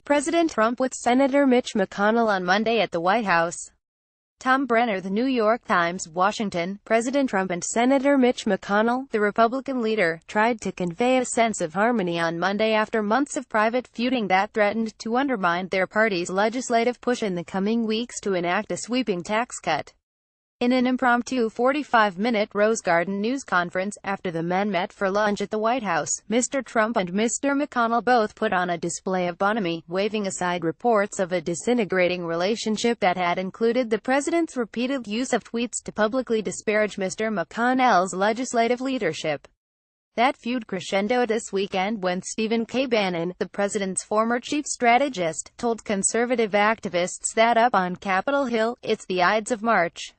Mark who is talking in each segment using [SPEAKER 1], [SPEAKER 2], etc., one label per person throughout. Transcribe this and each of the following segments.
[SPEAKER 1] President Trump with Senator Mitch McConnell on Monday at the White House. Tom Brenner, The New York Times, Washington. President Trump and Senator Mitch McConnell, the Republican leader, tried to convey a sense of harmony on Monday after months of private feuding that threatened to undermine their party's legislative push in the coming weeks to enact a sweeping tax cut. In an impromptu 45-minute Rose Garden news conference, after the men met for lunch at the White House, Mr. Trump and Mr. McConnell both put on a display of bonhomie, waving aside reports of a disintegrating relationship that had included the president's repeated use of tweets to publicly disparage Mr. McConnell's legislative leadership. That feud crescendoed this weekend when Stephen K. Bannon, the president's former chief strategist, told conservative activists that up on Capitol Hill, it's the Ides of March.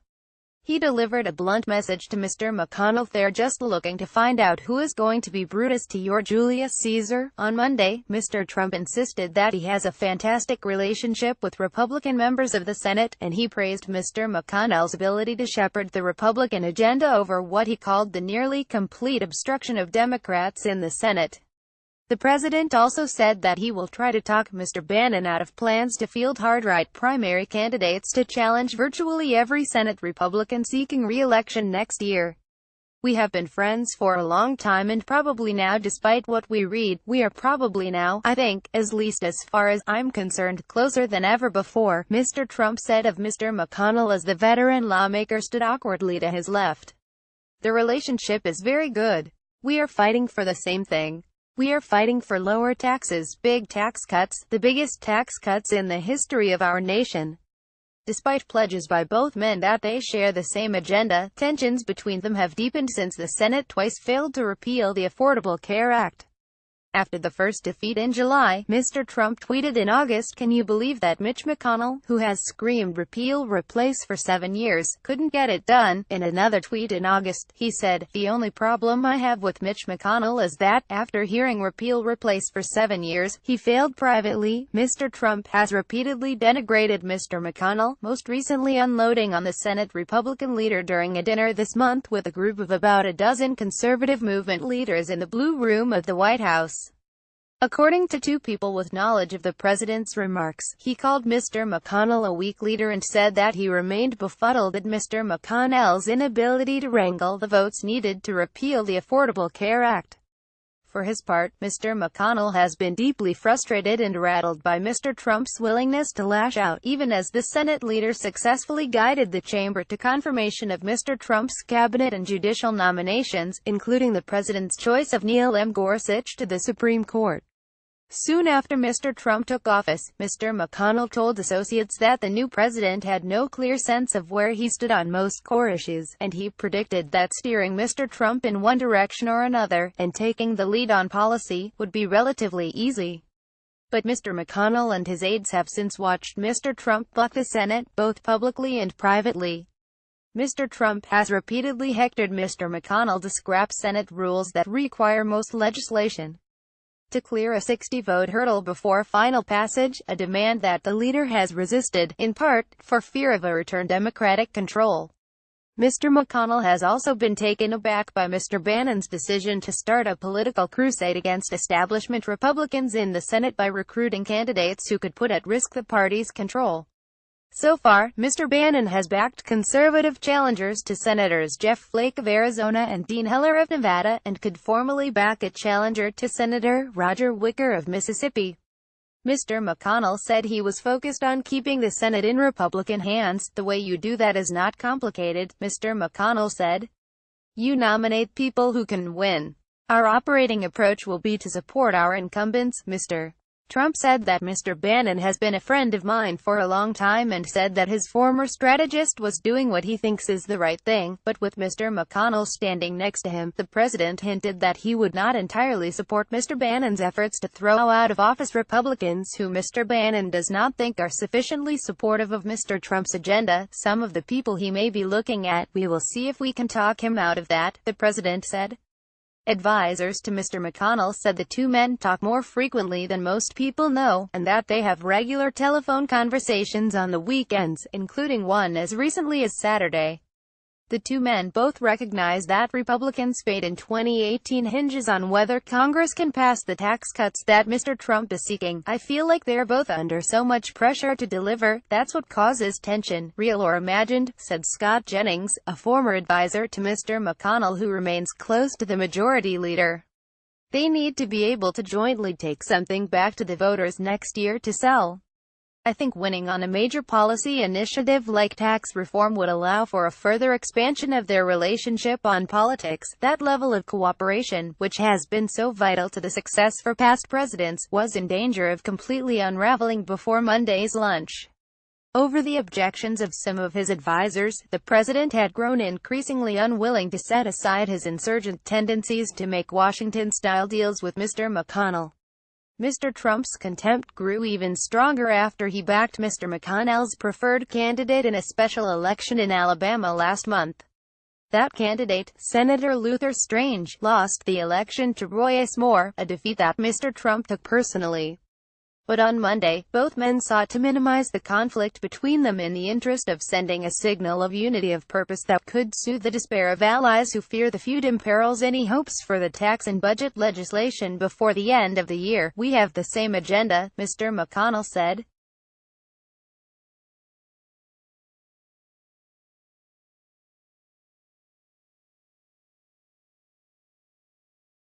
[SPEAKER 1] He delivered a blunt message to Mr. McConnell: "They're just looking to find out who is going to be Brutus to your Julius Caesar." On Monday, Mr. Trump insisted that he has a fantastic relationship with Republican members of the Senate, and he praised Mr. McConnell's ability to shepherd the Republican agenda over what he called the nearly complete obstruction of Democrats in the Senate. The president also said that he will try to talk Mr. Bannon out of plans to field hard-right primary candidates to challenge virtually every Senate Republican seeking re-election next year. "We have been friends for a long time, and probably now, despite what we read, we are probably now, I think, at least as far as I'm concerned, closer than ever before," Mr. Trump said of Mr. McConnell as the veteran lawmaker stood awkwardly to his left. "The relationship is very good. We are fighting for the same thing. We are fighting for lower taxes, big tax cuts, the biggest tax cuts in the history of our nation." Despite pledges by both men that they share the same agenda, tensions between them have deepened since the Senate twice failed to repeal the Affordable Care Act. After the first defeat in July, Mr. Trump tweeted in August, "Can you believe that Mitch McConnell, who has screamed repeal replace for 7 years, couldn't get it done?" In another tweet in August, he said, "The only problem I have with Mitch McConnell is that, after hearing repeal replace for 7 years, he failed privately." Mr. Trump has repeatedly denigrated Mr. McConnell, most recently unloading on the Senate Republican leader during a dinner this month with a group of about a dozen conservative movement leaders in the Blue Room of the White House. According to two people with knowledge of the president's remarks, he called Mr. McConnell a weak leader and said that he remained befuddled at Mr. McConnell's inability to wrangle the votes needed to repeal the Affordable Care Act. For his part, Mr. McConnell has been deeply frustrated and rattled by Mr. Trump's willingness to lash out, even as the Senate leader successfully guided the chamber to confirmation of Mr. Trump's cabinet and judicial nominations, including the president's choice of Neil M. Gorsuch to the Supreme Court. Soon after Mr. Trump took office, Mr. McConnell told associates that the new president had no clear sense of where he stood on most core issues, and he predicted that steering Mr. Trump in one direction or another, and taking the lead on policy, would be relatively easy. But Mr. McConnell and his aides have since watched Mr. Trump buck the Senate, both publicly and privately. Mr. Trump has repeatedly hectored Mr. McConnell to scrap Senate rules that require most legislation to clear a 60-vote hurdle before final passage, a demand that the leader has resisted, in part, for fear of a return to Democratic control. Mr. McConnell has also been taken aback by Mr. Bannon's decision to start a political crusade against establishment Republicans in the Senate by recruiting candidates who could put at risk the party's control. So far, Mr. Bannon has backed conservative challengers to Senators Jeff Flake of Arizona and Dean Heller of Nevada, and could formally back a challenger to Senator Roger Wicker of Mississippi. Mr. McConnell said he was focused on keeping the Senate in Republican hands. "The way you do that is not complicated," Mr. McConnell said. "You nominate people who can win. Our operating approach will be to support our incumbents." Mr. Trump said that Mr. Bannon has been a friend of mine for a long time and said that his former strategist was doing what he thinks is the right thing, but with Mr. McConnell standing next to him, the president hinted that he would not entirely support Mr. Bannon's efforts to throw out of office Republicans who Mr. Bannon does not think are sufficiently supportive of Mr. Trump's agenda. "Some of the people he may be looking at, we will see if we can talk him out of that," the president said. Advisors to Mr. McConnell said the two men talk more frequently than most people know, and that they have regular telephone conversations on the weekends, including one as recently as Saturday. The two men both recognize that Republicans' fate in 2018 hinges on whether Congress can pass the tax cuts that Mr. Trump is seeking. I feel like they're both under so much pressure to deliver. That's what causes tension, real or imagined, said Scott Jennings, a former advisor to Mr. McConnell who remains close to the majority leader. They need to be able to jointly take something back to the voters next year to sell. I think winning on a major policy initiative like tax reform would allow for a further expansion of their relationship on politics. That level of cooperation, which has been so vital to the success for past presidents, was in danger of completely unraveling before Monday's lunch. Over the objections of some of his advisors, the president had grown increasingly unwilling to set aside his insurgent tendencies to make Washington-style deals with Mr. McConnell. Mr. Trump's contempt grew even stronger after he backed Mr. McConnell's preferred candidate in a special election in Alabama last month. That candidate, Senator Luther Strange, lost the election to Roy S. Moore, a defeat that Mr. Trump took personally. But on Monday, both men sought to minimize the conflict between them in the interest of sending a signal of unity of purpose that could soothe the despair of allies who fear the feud imperils any hopes for the tax and budget legislation before the end of the year. We have the same agenda, Mr. McConnell said.